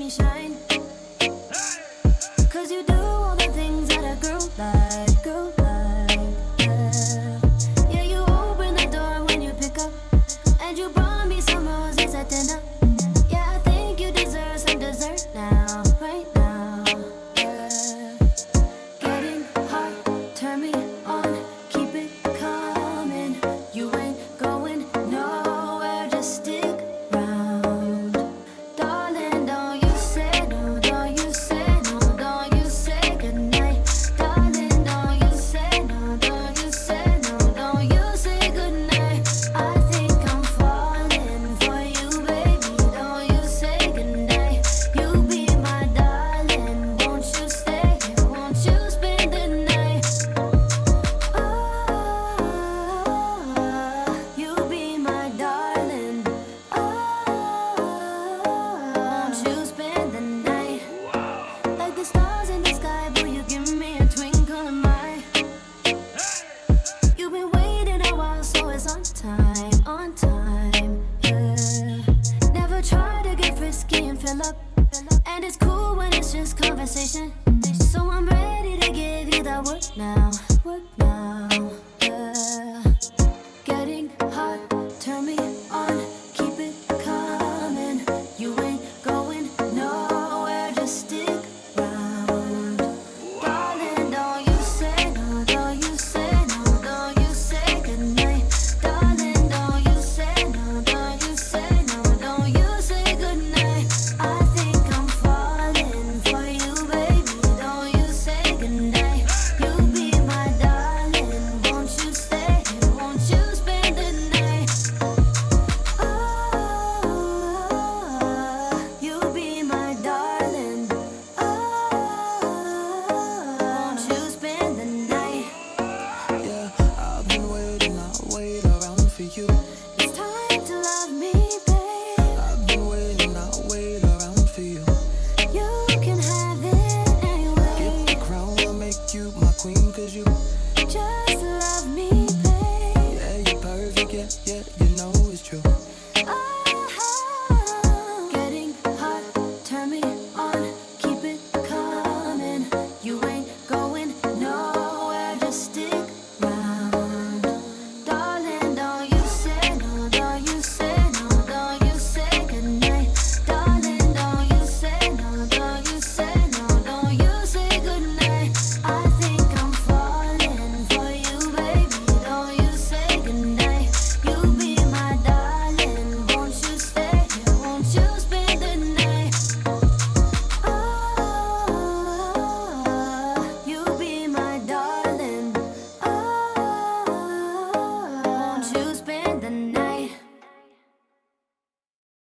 me shine. 'Cause you do all the things that a girl like, yeah. Yeah, you open the door when you pick up, and you brought me some roses at dinner. Yeah, I think you deserve some dessert now, right now, yeah. Getting hot, turn me on, keep it coming. You ain't going nowhere, just stick round. Darling, don't you say no, don't you say no, don't you say goodnight. Darling, don't you say no, don't you say no, don't you say goodnight. I think I'm falling for you, baby, don't you say goodnight. You be my darling, won't you stay here, won't you spend the night? Oh, you be my darling. Oh, won't you spend the night? Like the stars in the sky, will you give me a twinkle in my? You've been waiting a while, so it's on time, yeah. Never try to get frisky and fill up, and it's cool when it's just conversation.